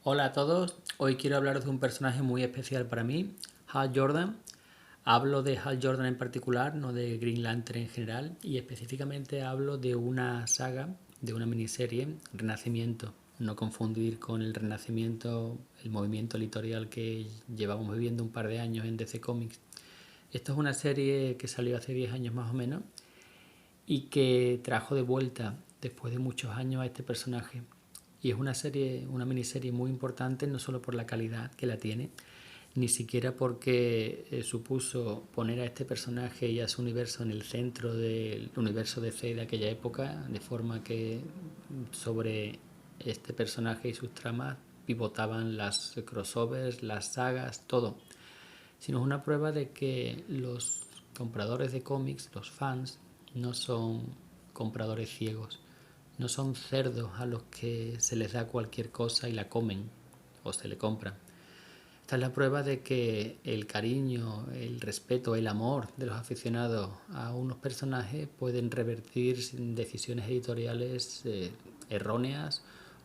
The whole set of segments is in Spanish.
Hola a todos, hoy quiero hablaros de un personaje muy especial para mí, Hal Jordan. Hablo de Hal Jordan en particular, no de Green Lantern en general, y específicamente hablo de una saga, de una miniserie, Renacimiento. No confundir con el Renacimiento, el movimiento editorial que llevamos viviendo un par de años en DC Comics. Esto es una serie que salió hace 10 años más o menos y que trajo de vuelta después de muchos años a este personaje. Y es una serie, una miniserie muy importante, no solo por la calidad que la tiene, ni siquiera porque supuso poner a este personaje y a su universo en el centro del universo DC de aquella época, de forma que sobre este personaje y sus tramas pivotaban las crossovers, las sagas, todo, sino es una prueba de que los compradores de cómics, los fans, no son compradores ciegos, no son cerdos a los que se les da cualquier cosa y la comen o se le compran. Esta es la prueba de que el cariño, el respeto, el amor de los aficionados a unos personajes pueden revertir decisiones editoriales erróneas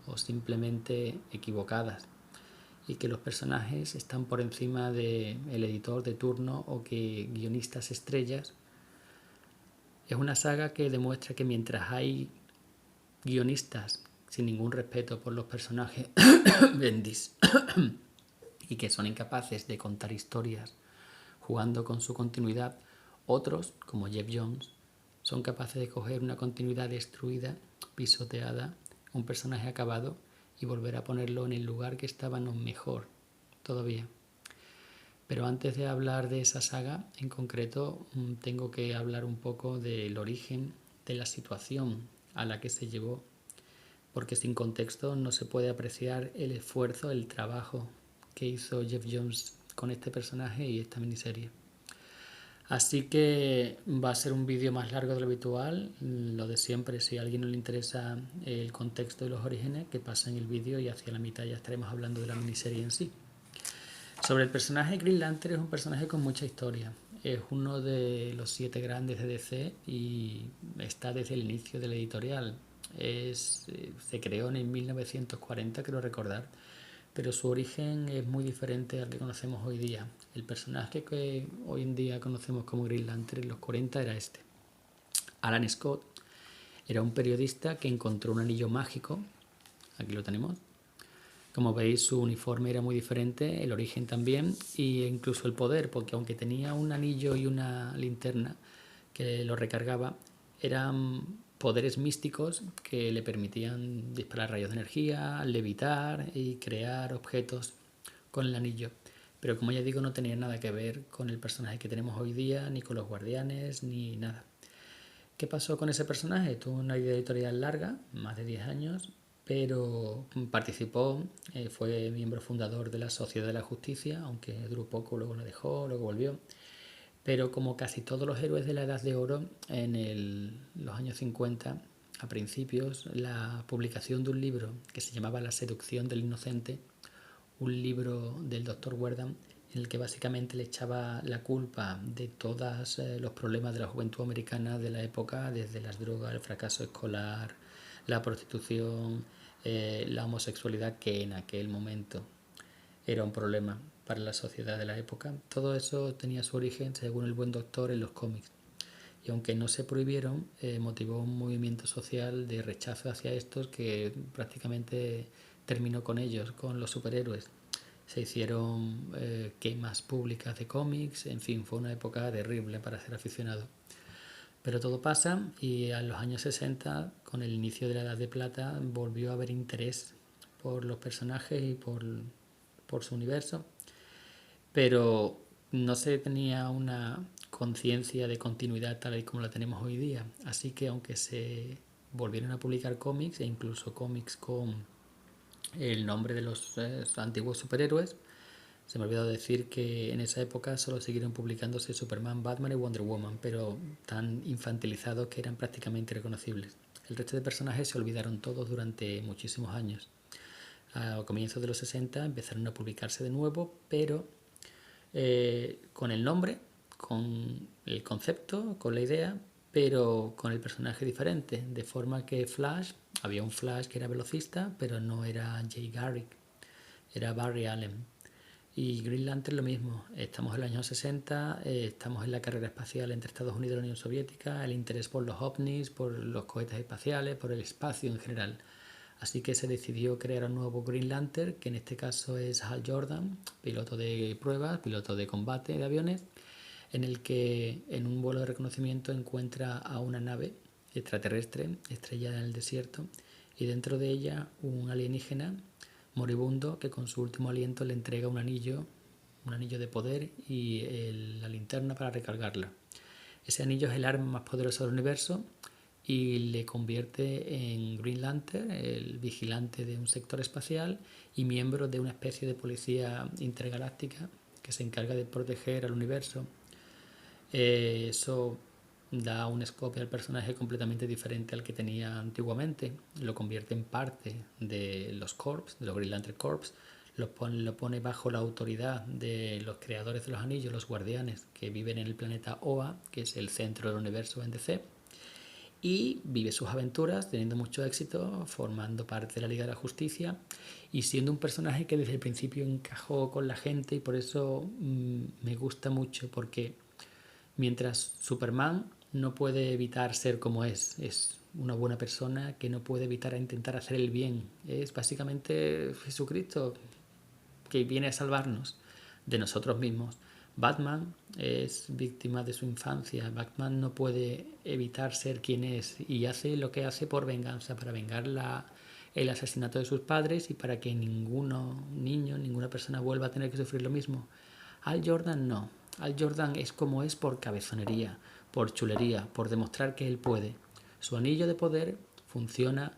o simplemente equivocadas, y que los personajes están por encima del editor de turno o que guionistas estrellas. Es una saga que demuestra que mientras hay guionistas sin ningún respeto por los personajes bendis y que son incapaces de contar historias jugando con su continuidad, otros, como Jeff Jones, son capaces de coger una continuidad destruida, pisoteada, un personaje acabado y volver a ponerlo en el lugar que estaba, no mejor todavía. Pero antes de hablar de esa saga en concreto, tengo que hablar un poco del origen de la situación a la que se llevó, porque sin contexto no se puede apreciar el esfuerzo, el trabajo que hizo Jeff Jones con este personaje y esta miniserie. Así que va a ser un vídeo más largo de lo habitual, lo de siempre. Si a alguien no le interesa el contexto y los orígenes, que pasa en el vídeo y hacia la mitad ya estaremos hablando de la miniserie en sí. Sobre el personaje, Green Lantern es un personaje con mucha historia. Es uno de los 7 grandes de DC y está desde el inicio de la editorial. Se creó en el 1940, creo recordar, pero su origen es muy diferente al que conocemos hoy día. El personaje que hoy en día conocemos como Green Lantern en los 40 era este. Alan Scott era un periodista que encontró un anillo mágico, aquí lo tenemos. Como veis, su uniforme era muy diferente, el origen también, e incluso el poder, porque aunque tenía un anillo y una linterna que lo recargaba, eran poderes místicos que le permitían disparar rayos de energía, levitar y crear objetos con el anillo. Pero como ya digo, no tenía nada que ver con el personaje que tenemos hoy día, ni con los guardianes, ni nada. ¿Qué pasó con ese personaje? Tuvo una vida editorial larga, más de 10 años, pero participó, fue miembro fundador de la Sociedad de la Justicia, aunque duró poco, luego la dejó, luego volvió. Pero como casi todos los héroes de la Edad de Oro, los años 50, a principios, la publicación de un libro que se llamaba La seducción del inocente, un libro del doctor Werdan, en el que básicamente le echaba la culpa de todos los problemas de la juventud americana de la época, desde las drogas, el fracaso escolar, la prostitución, la homosexualidad, que en aquel momento era un problema para la sociedad de la época. Todo eso tenía su origen, según el buen doctor, en los cómics. Y aunque no se prohibieron, motivó un movimiento social de rechazo hacia estos que prácticamente terminó con ellos, con los superhéroes. Se hicieron quemas públicas de cómics, en fin, fue una época terrible para ser aficionado. Pero todo pasa y a los años 60, con el inicio de la Edad de Plata, volvió a haber interés por los personajes y por su universo, pero no se tenía una conciencia de continuidad tal y como la tenemos hoy día. Así que aunque se volvieron a publicar cómics e incluso cómics con el nombre de los antiguos superhéroes, se me ha olvidado decir que en esa época solo siguieron publicándose Superman, Batman y Wonder Woman, pero tan infantilizados que eran prácticamente irreconocibles. El resto de personajes se olvidaron todos durante muchísimos años. A comienzos de los 60 empezaron a publicarse de nuevo, pero con el nombre, con el concepto, con la idea, pero con el personaje diferente. De forma que Flash, había un Flash que era velocista, pero no era Jay Garrick. era Barry Allen. Y Green Lantern lo mismo, estamos en los años 60, estamos en la carrera espacial entre Estados Unidos y la Unión Soviética, el interés por los ovnis, por los cohetes espaciales, por el espacio en general. Así que se decidió crear un nuevo Green Lantern, que en este caso es Hal Jordan, piloto de pruebas, piloto de combate de aviones, en el que en un vuelo de reconocimiento encuentra a una nave extraterrestre estrellada en el desierto y dentro de ella un alienígena moribundo que con su último aliento le entrega un anillo de poder y la linterna para recargarla. Ese anillo es el arma más poderosa del universo y le convierte en Green Lantern, el vigilante de un sector espacial y miembro de una especie de policía intergaláctica que se encarga de proteger al universo. Eso da un scope al personaje completamente diferente al que tenía antiguamente. Lo convierte en parte de los Corps, de los Green Lantern Corps. Lo pone bajo la autoridad de los creadores de los anillos, los guardianes, que viven en el planeta Oa, que es el centro del universo en DC. Y vive sus aventuras teniendo mucho éxito, formando parte de la Liga de la Justicia y siendo un personaje que desde el principio encajó con la gente y por eso me gusta mucho, porque mientras Superman no puede evitar ser como es una buena persona que no puede evitar intentar hacer el bien. Es básicamente Jesucristo que viene a salvarnos de nosotros mismos. Batman es víctima de su infancia. Batman no puede evitar ser quien es y hace lo que hace por venganza, para vengar el asesinato de sus padres y para que ninguna persona vuelva a tener que sufrir lo mismo. Al Jordan no. Al Jordan es como es por cabezonería, por chulería, por demostrar que él puede. Su anillo de poder funciona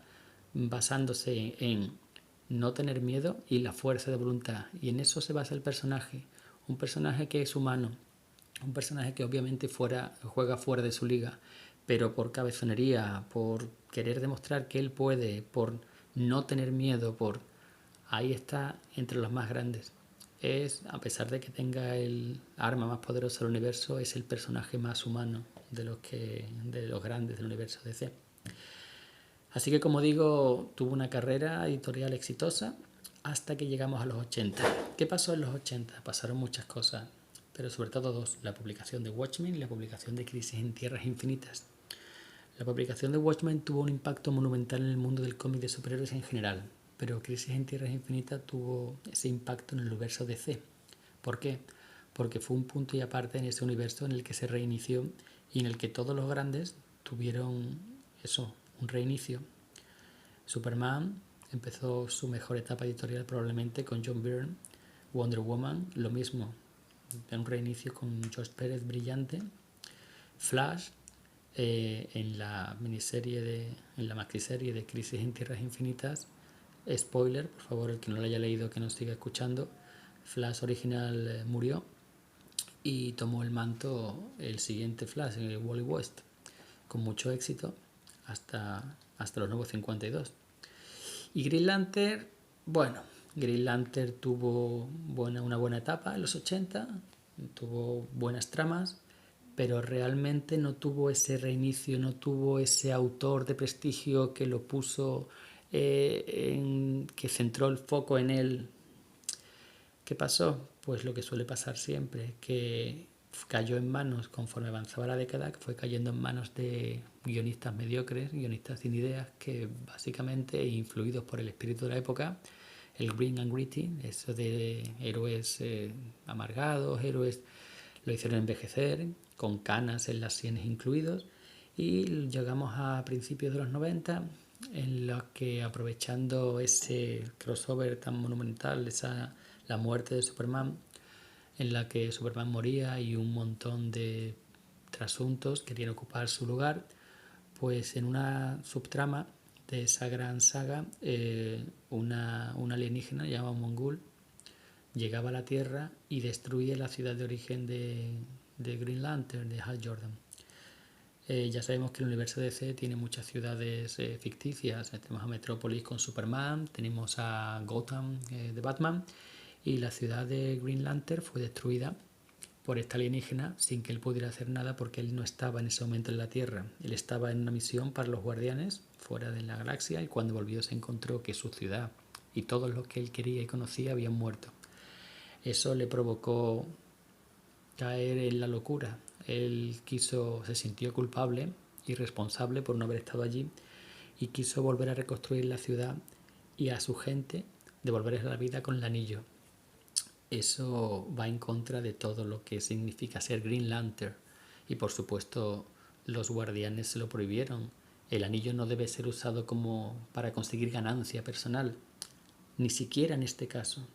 basándose en no tener miedo y la fuerza de voluntad. Y en eso se basa el personaje. Un personaje que es humano. Un personaje que obviamente juega fuera de su liga. Pero por cabezonería, por querer demostrar que él puede, por no tener miedo, ahí está entre los más grandes. A pesar de que tenga el arma más poderosa del universo, es el personaje más humano de los grandes del universo DC. Así que, como digo, tuvo una carrera editorial exitosa hasta que llegamos a los 80. ¿Qué pasó en los 80? Pasaron muchas cosas, pero sobre todo dos: la publicación de Watchmen y la publicación de Crisis en Tierras Infinitas. La publicación de Watchmen tuvo un impacto monumental en el mundo del cómic de superhéroes en general, pero Crisis en Tierras Infinitas tuvo ese impacto en el universo DC. ¿Por qué? Porque fue un punto y aparte en ese universo en el que se reinició y en el que todos los grandes tuvieron un reinicio. Superman empezó su mejor etapa editorial probablemente con John Byrne. Wonder Woman, lo mismo, un reinicio con George Pérez brillante. Flash, en la maxiserie de Crisis en Tierras Infinitas, spoiler, por favor, el que no lo haya leído que nos siga escuchando, Flash original murió y tomó el manto el siguiente Flash, Wally West, con mucho éxito hasta los nuevos 52. Y Green Lantern, Green Lantern tuvo una buena etapa en los 80, tuvo buenas tramas, pero realmente no tuvo ese reinicio, no tuvo ese autor de prestigio que lo puso, que centró el foco en él. ¿Qué pasó? Pues lo que suele pasar siempre, que cayó en manos, conforme avanzaba la década, que fue cayendo en manos de guionistas mediocres, guionistas sin ideas, que básicamente, influidos por el espíritu de la época, el green and gritty, eso de héroes amargados, héroes, lo hicieron envejecer, con canas en las sienes incluidos, y llegamos a principios de los 90, en los que, aprovechando ese crossover tan monumental, la muerte de Superman, en la que Superman moría y un montón de trasuntos querían ocupar su lugar, pues en una subtrama de esa gran saga, una alienígena llamada Mongul llegaba a la Tierra y destruye la ciudad de origen de Green Lantern, de Hal Jordan. Ya sabemos que el universo DC tiene muchas ciudades ficticias. Tenemos a Metrópolis con Superman, tenemos a Gotham de Batman, y la ciudad de Green Lantern fue destruida por esta alienígena sin que él pudiera hacer nada, porque él no estaba en ese momento en la Tierra. Él estaba en una misión para los Guardianes fuera de la galaxia, y cuando volvió se encontró que su ciudad y todos los que él quería y conocía habían muerto. Eso le provocó caer en la locura. Él se sintió culpable y responsable por no haber estado allí y quiso volver a reconstruir la ciudad y a su gente, devolverles la vida con el anillo. Eso va en contra de todo lo que significa ser Green Lantern y por supuesto los guardianes se lo prohibieron. El anillo no debe ser usado como para conseguir ganancia personal, ni siquiera en este caso.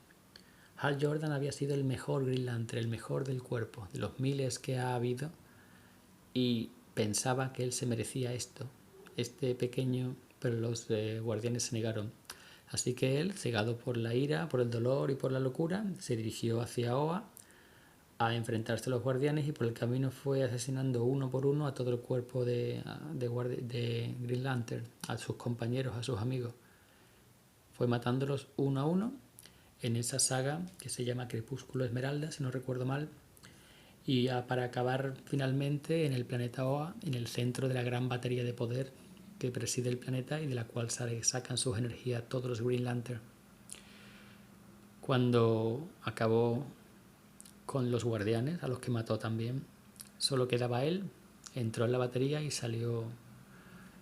Hal Jordan había sido el mejor Green Lantern, el mejor del cuerpo, de los miles que ha habido, y pensaba que él se merecía esto, este pequeño, pero los guardianes se negaron. Así que él, cegado por la ira, por el dolor y por la locura, se dirigió hacia Oa a enfrentarse a los guardianes y por el camino fue asesinando uno por uno a todo el cuerpo de Green Lantern, a sus compañeros, a sus amigos. Fue matándolos uno a uno en esa saga que se llama Crepúsculo Esmeralda, si no recuerdo mal, y para acabar finalmente en el planeta Oa, en el centro de la gran batería de poder que preside el planeta y de la cual sacan sus energías todos los Green Lantern. Cuando acabó con los guardianes, a los que mató también, solo quedaba él, entró en la batería y salió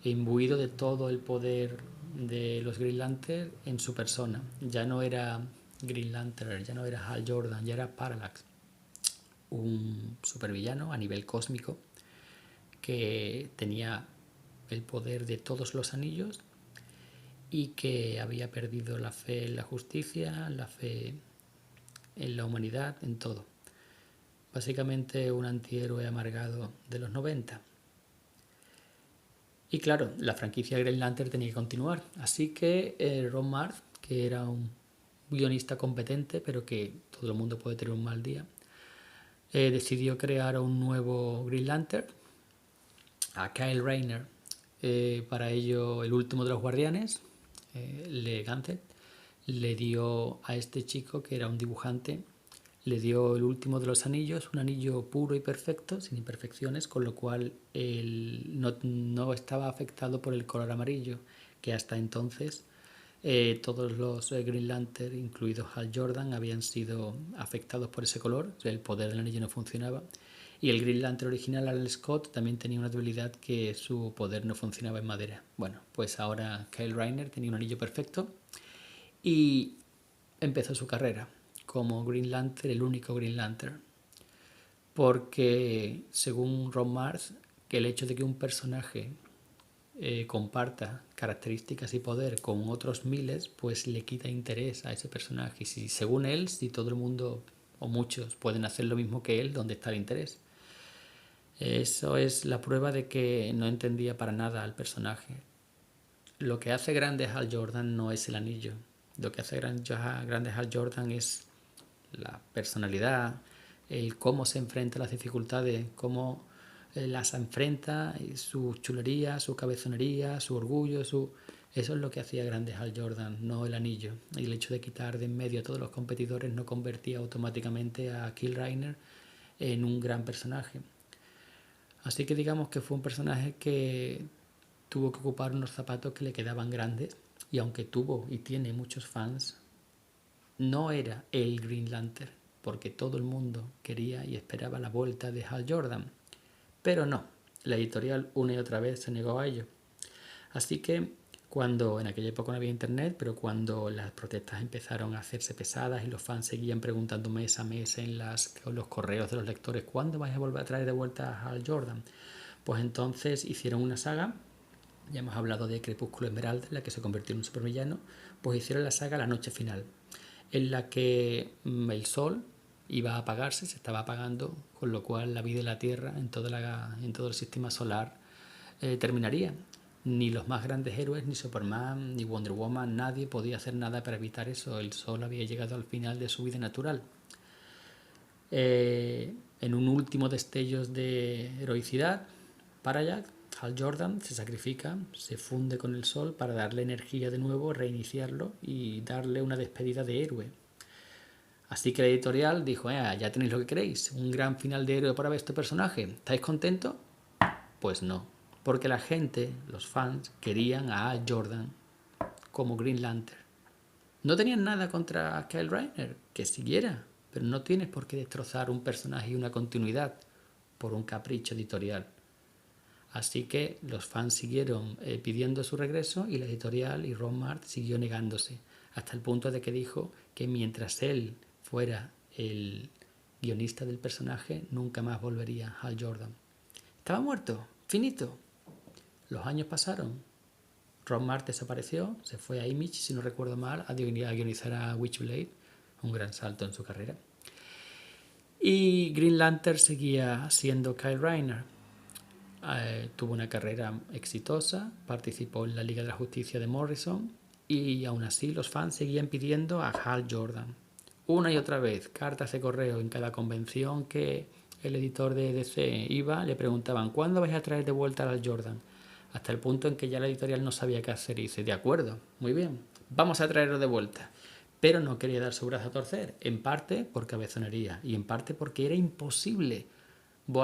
imbuido de todo el poder de los Green Lantern en su persona. Ya no era Green Lantern, ya no era Hal Jordan, ya era Parallax, un supervillano a nivel cósmico que tenía el poder de todos los anillos y que había perdido la fe en la justicia, la fe en la humanidad, en todo. Básicamente un antihéroe amargado de los 90. Y claro, la franquicia Green Lantern tenía que continuar. Así que Ron Marz, que era un guionista competente, pero que todo el mundo puede tener un mal día, decidió crear un nuevo Green Lantern, a Kyle Rayner. Para ello, el último de los guardianes, Le Ganthet, le dio a este chico, que era un dibujante, le dio el último de los anillos, un anillo puro y perfecto, sin imperfecciones, con lo cual él no estaba afectado por el color amarillo, que hasta entonces todos los Green Lantern, incluidos Hal Jordan, habían sido afectados por ese color, el poder del anillo no funcionaba. Y el Green Lantern original, Alan Scott, también tenía una debilidad, que su poder no funcionaba en madera. Bueno, pues ahora Kyle Rayner tenía un anillo perfecto y empezó su carrera como Green Lantern, el único Green Lantern. Porque, según Ron Marz, que el hecho de que un personaje comparta características y poder con otros miles, pues le quita interés a ese personaje. Y si, según él, si todo el mundo o muchos pueden hacer lo mismo que él, ¿dónde está el interés? Eso es la prueba de que no entendía para nada al personaje. Lo que hace grande a Hal Jordan no es el anillo. Lo que hace grande a Hal Jordan es la personalidad, el cómo se enfrenta a las dificultades, cómo las enfrenta, su chulería, su cabezonería, su orgullo, eso es lo que hacía grande Hal Jordan, no el anillo. Y el hecho de quitar de en medio a todos los competidores no convertía automáticamente a Kyle Rayner en un gran personaje. Así que digamos que fue un personaje que tuvo que ocupar unos zapatos que le quedaban grandes, y aunque tuvo y tiene muchos fans, no era el Green Lantern, porque todo el mundo quería y esperaba la vuelta de Hal Jordan. Pero no, la editorial una y otra vez se negó a ello. Así que cuando, en aquella época no había internet, pero cuando las protestas empezaron a hacerse pesadas y los fans seguían preguntando mes a mes en los correos de los lectores, ¿cuándo vais a volver a traer de vuelta a Hal Jordan? Pues entonces hicieron una saga, ya hemos hablado de Crepúsculo Esmeralda, en la que se convirtió en un supervillano, pues hicieron la saga La Noche Final, en la que el sol iba a apagarse, se estaba apagando, con lo cual la vida en la Tierra, en todo el sistema solar, terminaría. Ni los más grandes héroes, ni Superman, ni Wonder Woman, nadie podía hacer nada para evitar eso. El sol había llegado al final de su vida natural. En un último destello de heroicidad, Parallax, Hal Jordan, se sacrifica, se funde con el sol para darle energía de nuevo, reiniciarlo y darle una despedida de héroe. Así que la editorial dijo, ya tenéis lo que queréis, un gran final de héroe para ver este personaje, ¿estáis contentos? Pues no, porque la gente, los fans, querían a Hal Jordan como Green Lantern. No tenían nada contra Kyle Rayner, que siguiera, pero no tienes por qué destrozar un personaje y una continuidad por un capricho editorial. Así que los fans siguieron pidiendo su regreso y la editorial y Ron Mart siguió negándose, hasta el punto de que dijo que mientras él fuera el guionista del personaje, nunca más volvería Hal Jordan. Estaba muerto, finito. Los años pasaron. Ron Mart desapareció, se fue a Image, si no recuerdo mal, a guionizar a Witchblade, un gran salto en su carrera. Y Green Lantern seguía siendo Kyle Rayner. Tuvo una carrera exitosa, participó en la Liga de la Justicia de Morrison y aún así los fans seguían pidiendo a Hal Jordan. Una y otra vez, cartas de correo en cada convención que el editor de DC iba, le preguntaban ¿cuándo vais a traer de vuelta a Hal Jordan? Hasta el punto en que ya la editorial no sabía qué hacer y dice, de acuerdo, muy bien, vamos a traerlo de vuelta. Pero no quería dar su brazo a torcer, en parte por cabezonería y en parte porque era imposible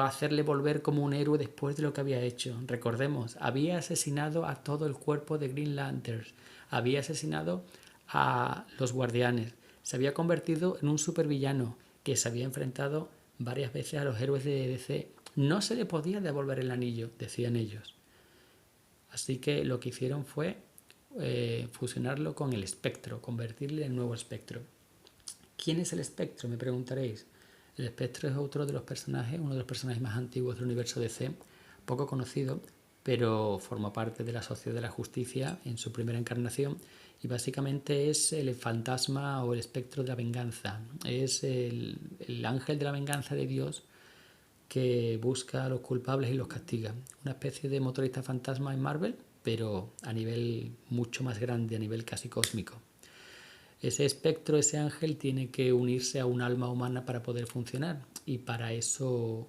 hacerle volver como un héroe después de lo que había hecho. Recordemos, había asesinado a todo el cuerpo de Green Lantern, había asesinado a los guardianes, se había convertido en un supervillano que se había enfrentado varias veces a los héroes de DC. No se le podía devolver el anillo, decían ellos. Así que lo que hicieron fue fusionarlo con el Espectro, convertirle en el nuevo Espectro. ¿Quién es el Espectro? Me preguntaréis. El Espectro es otro de los personajes, uno de los personajes más antiguos del universo DC, poco conocido, pero forma parte de la Sociedad de la Justicia en su primera encarnación y básicamente es el fantasma o el espectro de la venganza. Es el ángel de la venganza de Dios que busca a los culpables y los castiga. Una especie de motorista fantasma en Marvel, pero a nivel mucho más grande, a nivel casi cósmico. Ese espectro, ese ángel, tiene que unirse a un alma humana para poder funcionar. Y para eso,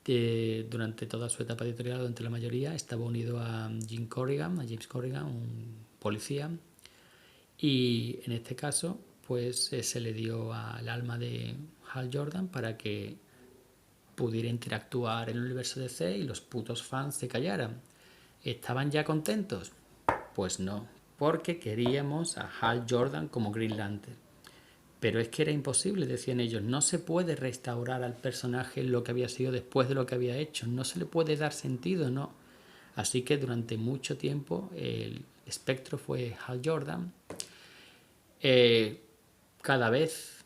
durante toda su etapa editorial, durante la mayoría, estaba unido a James Corrigan, un policía. Y en este caso, pues se le dio al alma de Hal Jordan para que pudiera interactuar en el universo DC y los putos fans se callaran. ¿Estaban ya contentos? Pues no, porque queríamos a Hal Jordan como Green Lantern. Pero es que era imposible, decían ellos, no se puede restaurar al personaje lo que había sido después de lo que había hecho, no se le puede dar sentido, ¿no? Así que durante mucho tiempo el espectro fue Hal Jordan, cada vez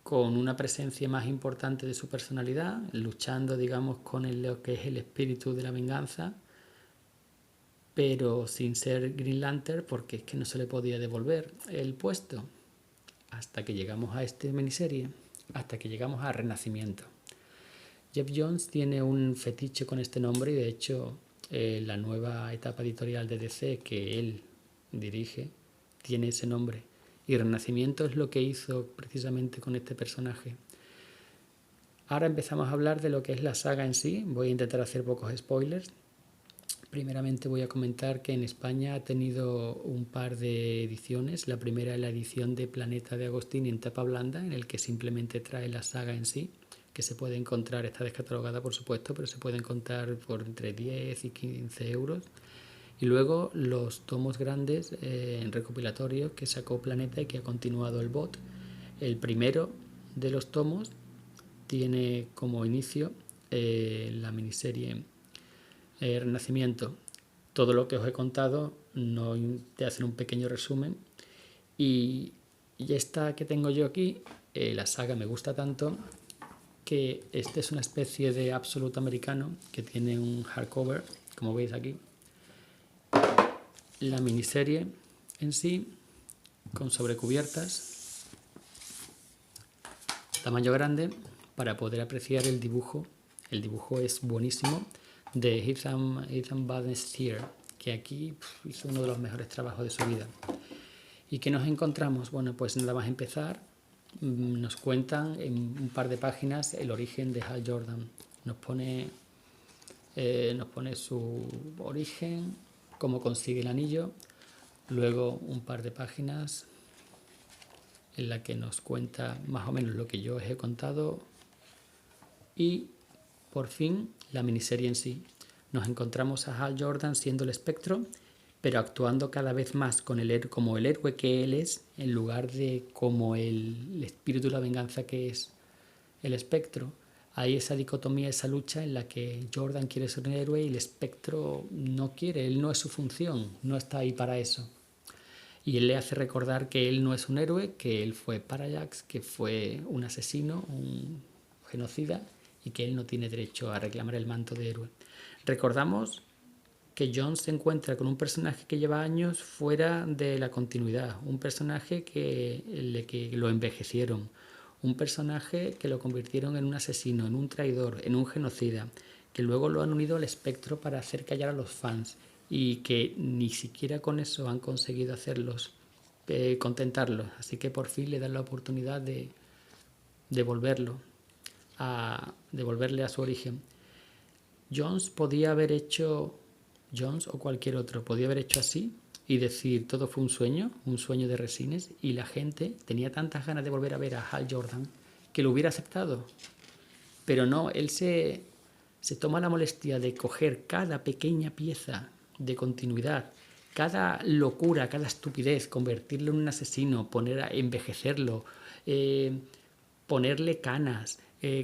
con una presencia más importante de su personalidad, luchando, digamos, con lo que es el espíritu de la venganza, pero sin ser Green Lantern porque es que no se le podía devolver el puesto. Hasta que llegamos a esta miniserie, hasta que llegamos a Renacimiento. Geoff Johns tiene un fetiche con este nombre y de hecho la nueva etapa editorial de DC que él dirige tiene ese nombre. Y Renacimiento es lo que hizo precisamente con este personaje. Ahora empezamos a hablar de lo que es la saga en sí. Voy a intentar hacer pocos spoilers. Primeramente voy a comentar que en España ha tenido un par de ediciones. La primera es la edición de Planeta de Agostini en tapa blanda, en el que simplemente trae la saga en sí, que se puede encontrar, está descatalogada por supuesto, pero se puede encontrar por entre 10 y 15 euros. Y luego los tomos grandes en recopilatorio que sacó Planeta y que ha continuado el bot. El primero de los tomos tiene como inicio la miniserie Renacimiento. Todo lo que os he contado no te hacen un pequeño resumen y esta que tengo yo aquí, la saga me gusta tanto que este es una especie de Absolute americano que tiene un hardcover, como veis aquí. La miniserie en sí, con sobrecubiertas, tamaño grande, para poder apreciar el dibujo. El dibujo es buenísimo, de Ethan Van-Stier, que aquí hizo uno de los mejores trabajos de su vida. ¿Y qué nos encontramos? Bueno, pues nada más empezar, nos cuentan en un par de páginas el origen de Hal Jordan. Nos pone su origen, cómo consigue el anillo, luego un par de páginas en la que nos cuenta más o menos lo que yo os he contado y por fin la miniserie en sí. Nos encontramos a Hal Jordan siendo el espectro, pero actuando cada vez más con como el héroe que él es, en lugar de como el espíritu de la venganza que es el espectro. Hay esa dicotomía, esa lucha en la que Jordan quiere ser un héroe y el espectro no quiere, él no es su función, no está ahí para eso. Y él le hace recordar que él no es un héroe, que él fue Parallax, que fue un asesino, un genocida, y que él no tiene derecho a reclamar el manto de héroe. Recordamos que Jones se encuentra con un personaje que lleva años fuera de la continuidad, un personaje que lo envejecieron, un personaje que lo convirtieron en un asesino, en un traidor, en un genocida, que luego lo han unido al espectro para hacer callar a los fans y que ni siquiera con eso han conseguido hacerlos contentarlos. Así que por fin le dan la oportunidad de devolverle a su origen. Jones podía haber hecho, Jones o cualquier otro, podía haber hecho así y decir todo fue un sueño de Resines, y la gente tenía tantas ganas de volver a ver a Hal Jordan que lo hubiera aceptado. Pero no, él se toma la molestia de coger cada pequeña pieza de continuidad, cada locura, cada estupidez, convertirlo en un asesino, envejecerlo, ponerle canas.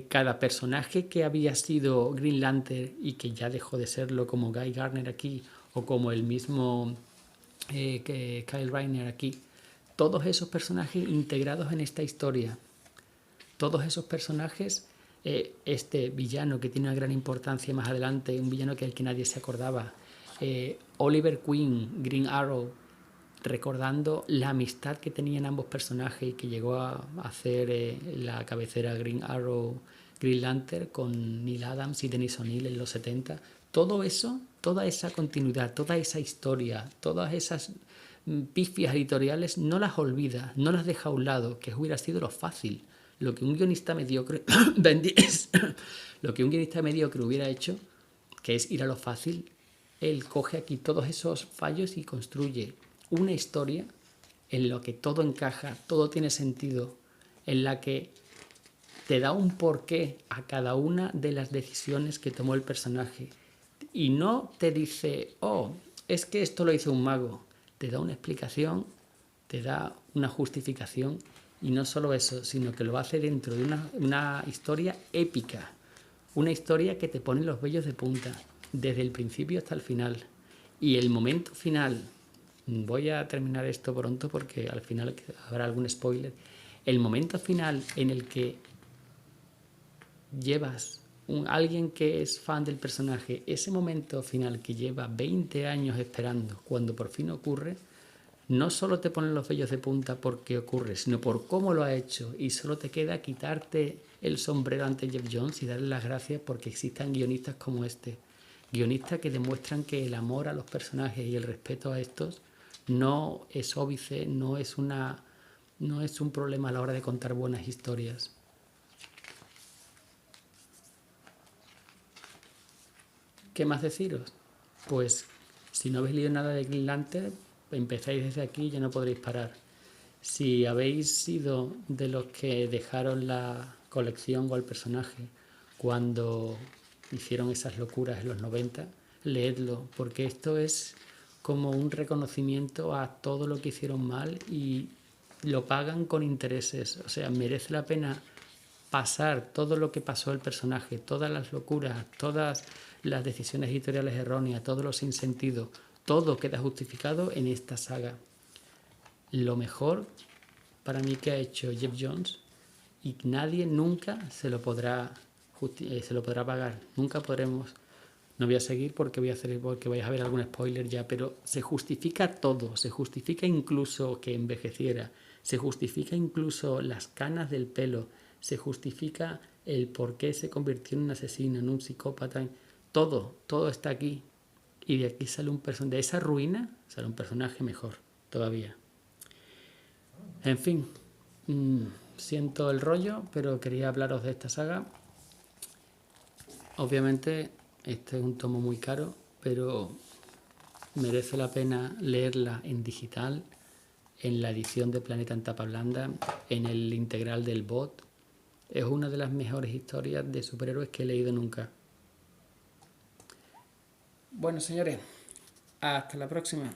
Cada personaje que había sido Green Lantern y que ya dejó de serlo, como Guy Gardner aquí, o como el mismo Kyle Rayner aquí, todos esos personajes integrados en esta historia, todos esos personajes, este villano que tiene una gran importancia más adelante, un villano que nadie se acordaba, Oliver Queen, Green Arrow, recordando la amistad que tenían ambos personajes y que llegó a hacer la cabecera Green Arrow, Green Lantern con Neil Adams y Dennis O'Neil en los 70. Todo eso, toda esa continuidad, toda esa historia, todas esas pifias editoriales no las olvida, no las deja a un lado, que hubiera sido lo fácil. Lo que un guionista mediocre lo que un guionista mediocre hubiera hecho, que es ir a lo fácil, él coge aquí todos esos fallos y construye una historia en la que todo encaja, todo tiene sentido, en la que te da un porqué a cada una de las decisiones que tomó el personaje. Y no te dice, oh, es que esto lo hizo un mago. Te da una explicación, te da una justificación, y no solo eso, sino que lo hace dentro de una historia épica, una historia que te pone los vellos de punta, desde el principio hasta el final. Y el momento final, voy a terminar esto pronto porque al final habrá algún spoiler, el momento final en el que llevas alguien que es fan del personaje, ese momento final que lleva 20 años esperando, cuando por fin ocurre, no solo te ponen los vellos de punta porque ocurre, sino por cómo lo ha hecho, y solo te queda quitarte el sombrero ante Jeff Jones y darle las gracias porque existan guionistas como este, guionistas que demuestran que el amor a los personajes y el respeto a estos no es óbice, no es un problema a la hora de contar buenas historias. ¿Qué más deciros? Pues si no habéis leído nada de Green Lantern, empezáis desde aquí y ya no podréis parar. Si habéis sido de los que dejaron la colección o el personaje cuando hicieron esas locuras en los 90, leedlo, porque esto es como un reconocimiento a todo lo que hicieron mal y lo pagan con intereses. O sea, merece la pena pasar todo lo que pasó el personaje, todas las locuras, todas las decisiones editoriales erróneas, todos los sinsentidos, todo queda justificado en esta saga. Lo mejor para mí que ha hecho Jeff Jones, y nadie nunca se lo podrá pagar. Nunca podremos. No voy a seguir porque vais a ver algún spoiler ya, pero se justifica todo, se justifica incluso que envejeciera, se justifica incluso las canas del pelo, se justifica el por qué se convirtió en un asesino, en un psicópata, todo está aquí. Y de aquí sale de esa ruina sale un personaje mejor todavía. En fin, siento el rollo, pero quería hablaros de esta saga. Obviamente este es un tomo muy caro, pero merece la pena leerla en digital, en la edición de Planeta en tapa blanda, en el integral del bot. Es una de las mejores historias de superhéroes que he leído nunca. Bueno, señores, hasta la próxima.